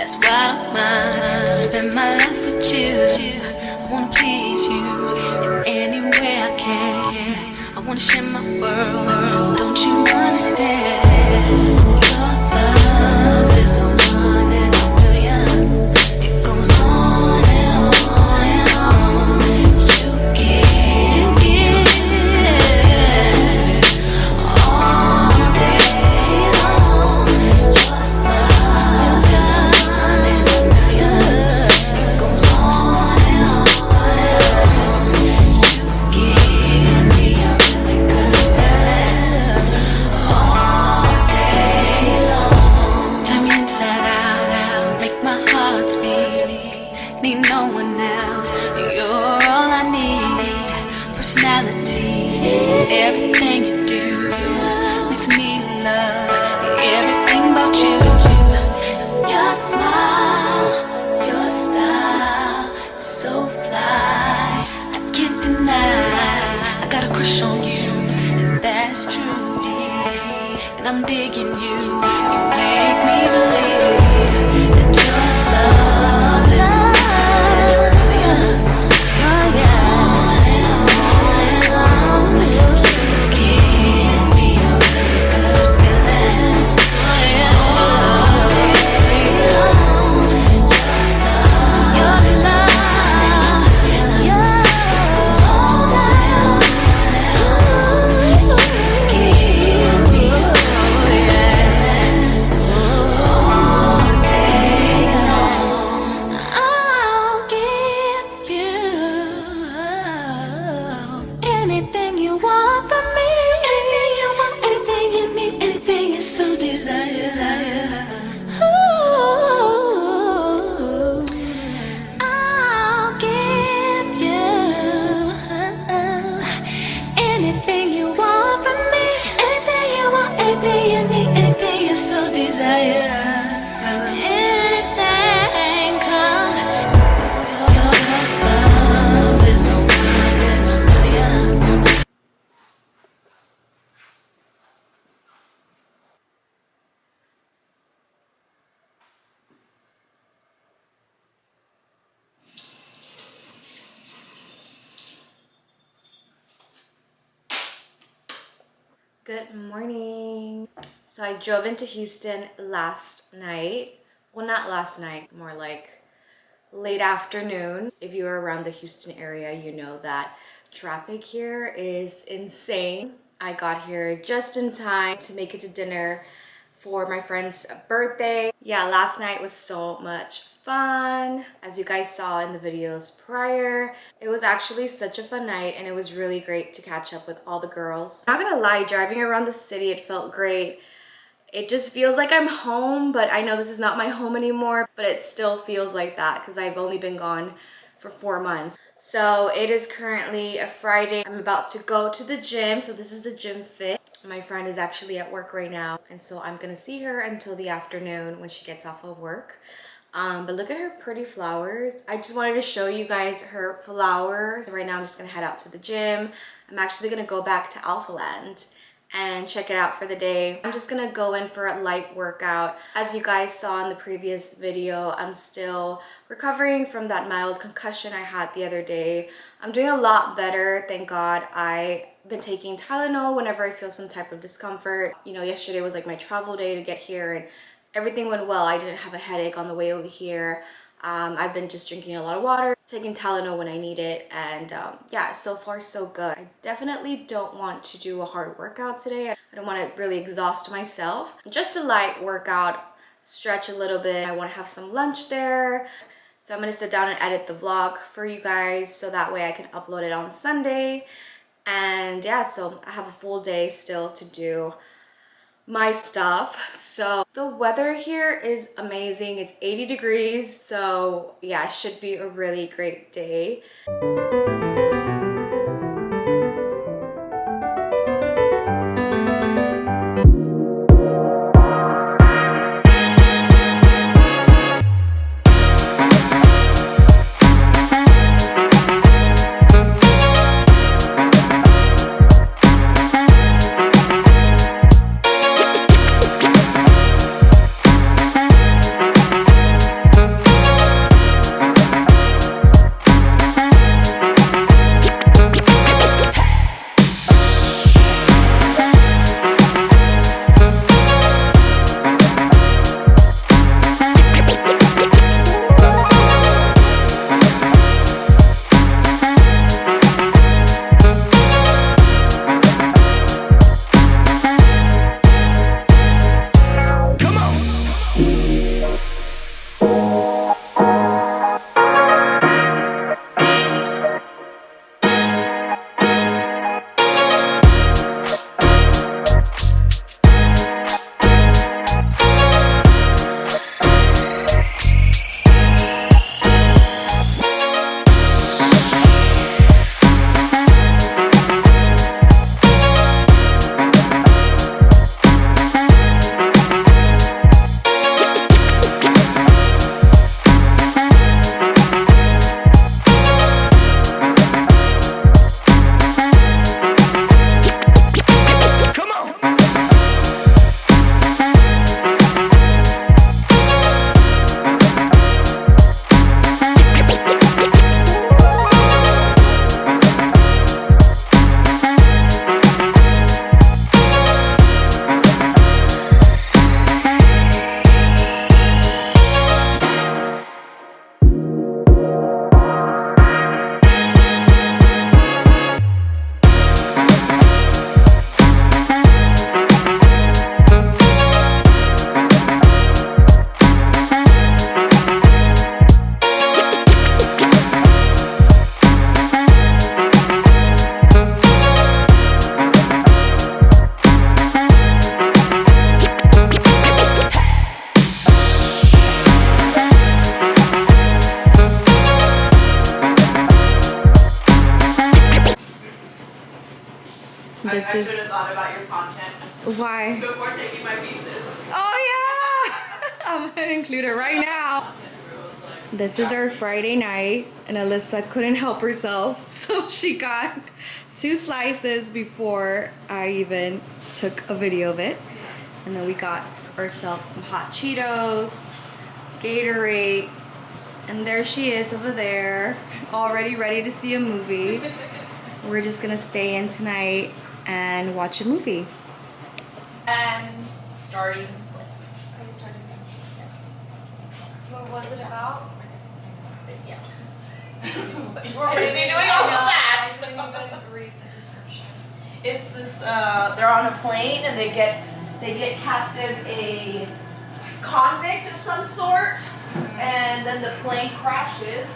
That's why I don't mind to spend my life with you. I wanna please you in any way I can. I wanna share my world. Don't you understand? Your love is a one in a million. It goes on and on and on. You give all day long. Your love is a one in a million. It goes on and on and on. You give me a really good feeling all day long. Turn me inside out, make my heart beat. Need no one else, you're all I need. Personality, everything you do makes me love everything about you. Your smile, your style is so fly, I can't deny. I got a crush on you, and that's true, and I'm digging you. You make me believe that your love is a one in a million. It goes on and on and on. You give me a really good feeling all day long. Your love, goes on and on. You give me a really good feeling all day long. I'll give you anything you want from me. Anything you want, anything you need, anything you so desire. Ooh, I'll give you anything you want from me. Anything you want, anything you need, anything you so desire. Anything, 'cause your love is a one in a million. Good morning. So I drove into Houston last night. Well, not last night, more like late afternoon. If you are around the Houston area, you know that traffic here is insane. I got here just in time to make it to dinner for my friend's birthday. Yeah, last night was so much fun. As you guys saw in the videos prior, it was actually such a fun night, and it was really great to catch up with all the girls. Not gonna lie, driving around the city, it felt great. It just feels like I'm home, but I know this is not my home anymore, but it still feels like that because I've only been gone for 4 months. So it is currently a Friday. I'm about to go to the gym. So this is the gym fit. My friend is actually at work right now, and so I'm gonna see her until the afternoon when she gets off of work. But look at her pretty flowers. I just wanted to show you guys her flowers. Right now I'm just gonna head out to the gym. I'm actually gonna go back to Alphaland and check it out for the day. I'm just gonna go in for a light workout. As you guys saw in the previous video, I'm still recovering from that mild concussion I had the other day. I'm doing a lot better, thank God. I've been taking Tylenol whenever I feel some type of discomfort. You know, yesterday was like my travel day to get here, and everything went well. I didn't have a headache on the way over here. I've been just drinking a lot of water, taking Tylenol when I need it, and yeah, so far so good. I definitely don't want to do a hard workout today. I don't want to really exhaust myself. Just a light workout, stretch a little bit. I want to have some lunch there. So I'm going to sit down and edit the vlog for you guys so that way I can upload it on Sunday. And yeah, so I have a full day still to do my stuff. So the weather here is amazing. It's 80 degrees. So yeah, it should be a really great day. this I is... should have thought about your content Why? before taking my pieces. Oh yeah! I'm gonna include it right now. This is our Friday night, and Alyssa couldn't help herself, so she got 2 slices before I even took a video of it. And then we got ourselves some hot Cheetos, Gatorade, and there she is over there, already ready to see a movie. We're just gonna stay in tonight and watch a movie. And starting with. Are you starting? Yes. What was it about? Yeah. You were busy doing all of that. I didn't even read the description. It's this. They're on a plane and they get captive a convict of some sort, and then the plane crashes,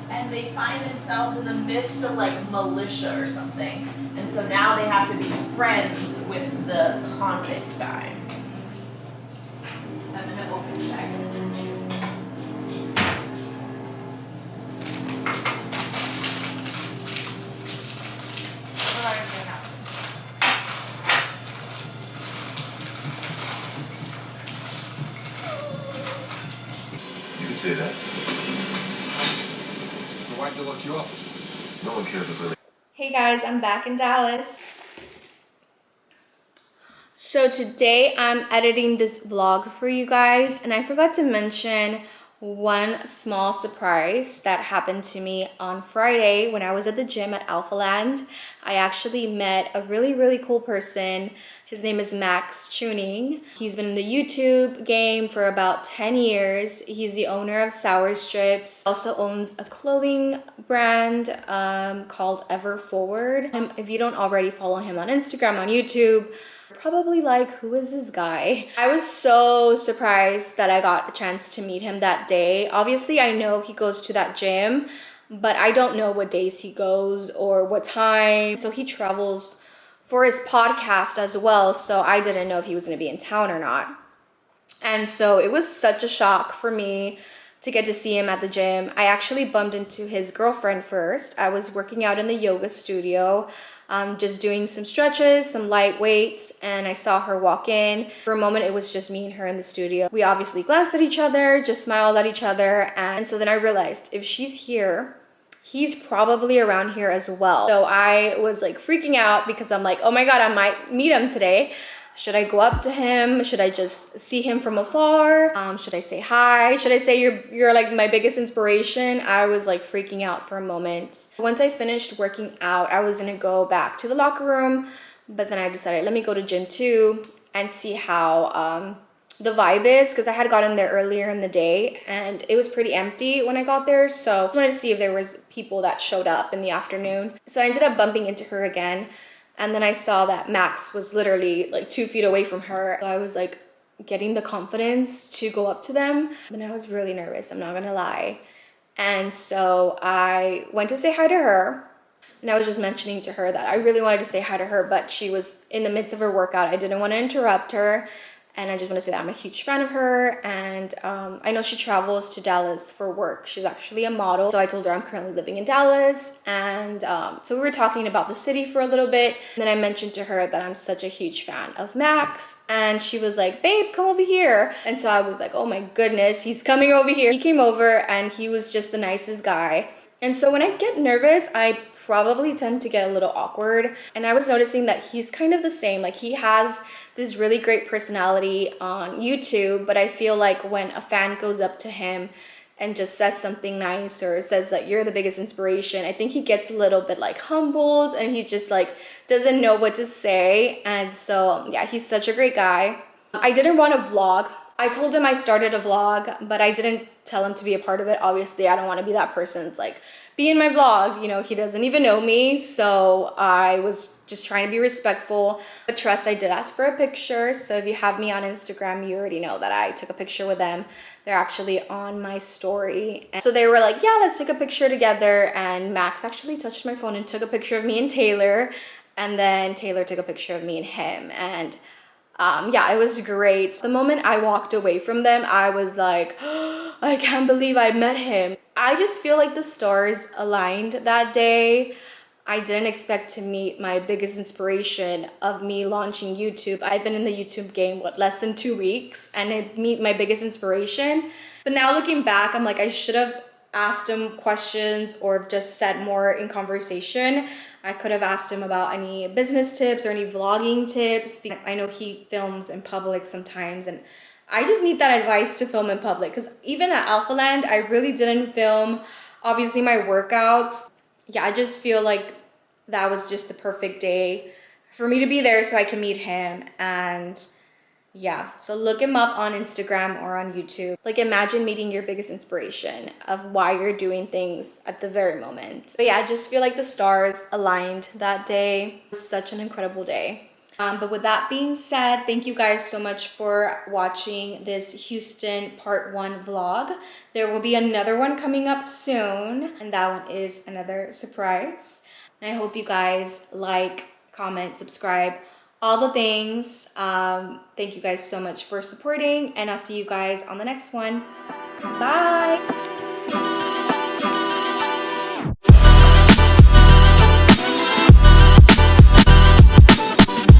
and they find themselves in the midst of like militia or something, and so now they have to be friends with the convict guy. I'm gonna open the bag. You can say that. Why'd they look you up? No one cares what really. Hey guys, I'm back in Dallas. So today I'm editing this vlog for you guys, and I forgot to mention one small surprise that happened to me on Friday when I was at the gym at Alphaland. I actually met a really cool person. His name is Maxx Chewning. He's been in the YouTube game for about 10 years. He's the owner of Sour Strips. Also owns a clothing brand called Ever Forward. If you don't already follow him on Instagram, on YouTube, probably like, who is this guy? I was so surprised that I got a chance to meet him that day. Obviously, I know he goes to that gym, but I don't know what days he goes or what time. So he travels for his podcast as well, so I didn't know if he was gonna be in town or not. And so it was such a shock for me to get to see him at the gym. I actually bumped into his girlfriend first. I was working out in the yoga studio, just doing some stretches, some light weights, and I saw her walk in. For a moment, it was just me and her in the studio. We obviously glanced at each other, just smiled at each other, and so then I realized if she's here, he's probably around here as well. So I was like freaking out because I'm like, oh my God, I might meet him today. Should I go up to him? Should I just see him from afar? Should I say hi? Should I say you're like my biggest inspiration? I was like freaking out for a moment. Once I finished working out, I was gonna go back to the locker room, but then I decided, let me go to gym 2 and see how the vibe is, because I had gotten there earlier in the day and it was pretty empty when I got there. So I wanted to see if there was people that showed up in the afternoon. So I ended up bumping into her again. And then I saw that Maxx was literally like 2 feet away from her. So I was like getting the confidence to go up to them. And I was really nervous, I'm not gonna lie. And so I went to say hi to her. And I was just mentioning to her that I really wanted to say hi to her, but she was in the midst of her workout. I didn't want to interrupt her. And I just want to say that I'm a huge fan of her, and I know she travels to Dallas for work. She's actually a model. So I told her I'm currently living in Dallas, and so we were talking about the city for a little bit. And then I mentioned to her that I'm such a huge fan of Maxx, and she was like, babe, come over here. And so I was like, oh my goodness, he's coming over here. He came over and he was just the nicest guy. And so when I get nervous, I probably tend to get a little awkward. And I was noticing that he's kind of the same. Like, he has this really great personality on YouTube, but I feel like when a fan goes up to him and just says something nice or says that you're the biggest inspiration, I think he gets a little bit like humbled and he just like doesn't know what to say. And so yeah, he's such a great guy. I didn't want to vlog. I told him I started a vlog, but I didn't tell him to be a part of it. Obviously, I don't want to be that person. It's like, be in my vlog, you know, he doesn't even know me. So I was just trying to be respectful. But trust, I did ask for a picture. So if you have me on Instagram, you already know that I took a picture with them. They're actually on my story. And so they were like, yeah, let's take a picture together. And Maxx actually touched my phone and took a picture of me and Taylor. And then Taylor took a picture of me and him. And yeah, it was great. The moment I walked away from them, I was like, oh, I can't believe I met him. I just feel like the stars aligned that day. I didn't expect to meet my biggest inspiration of me launching YouTube. I've been in the YouTube game, less than 2 weeks, and I meet my biggest inspiration. But now looking back, I'm like, I should have asked him questions or just said more in conversation. I could have asked him about any business tips or any vlogging tips. I know he films in public sometimes, and I just need that advice to film in public, because even at Alphaland, I really didn't film, obviously, my workouts. Yeah, I just feel like that was just the perfect day for me to be there so I can meet him. And yeah, so look him up on Instagram or on YouTube. Like, imagine meeting your biggest inspiration of why you're doing things at the very moment. But yeah, I just feel like the stars aligned that day. It was such an incredible day. But with that being said, thank you guys so much for watching this Houston part 1 vlog. There will be another one coming up soon, and that one is another surprise. And I hope you guys like, comment, subscribe, all the things. Thank you guys so much for supporting, and I'll see you guys on the next one. Bye!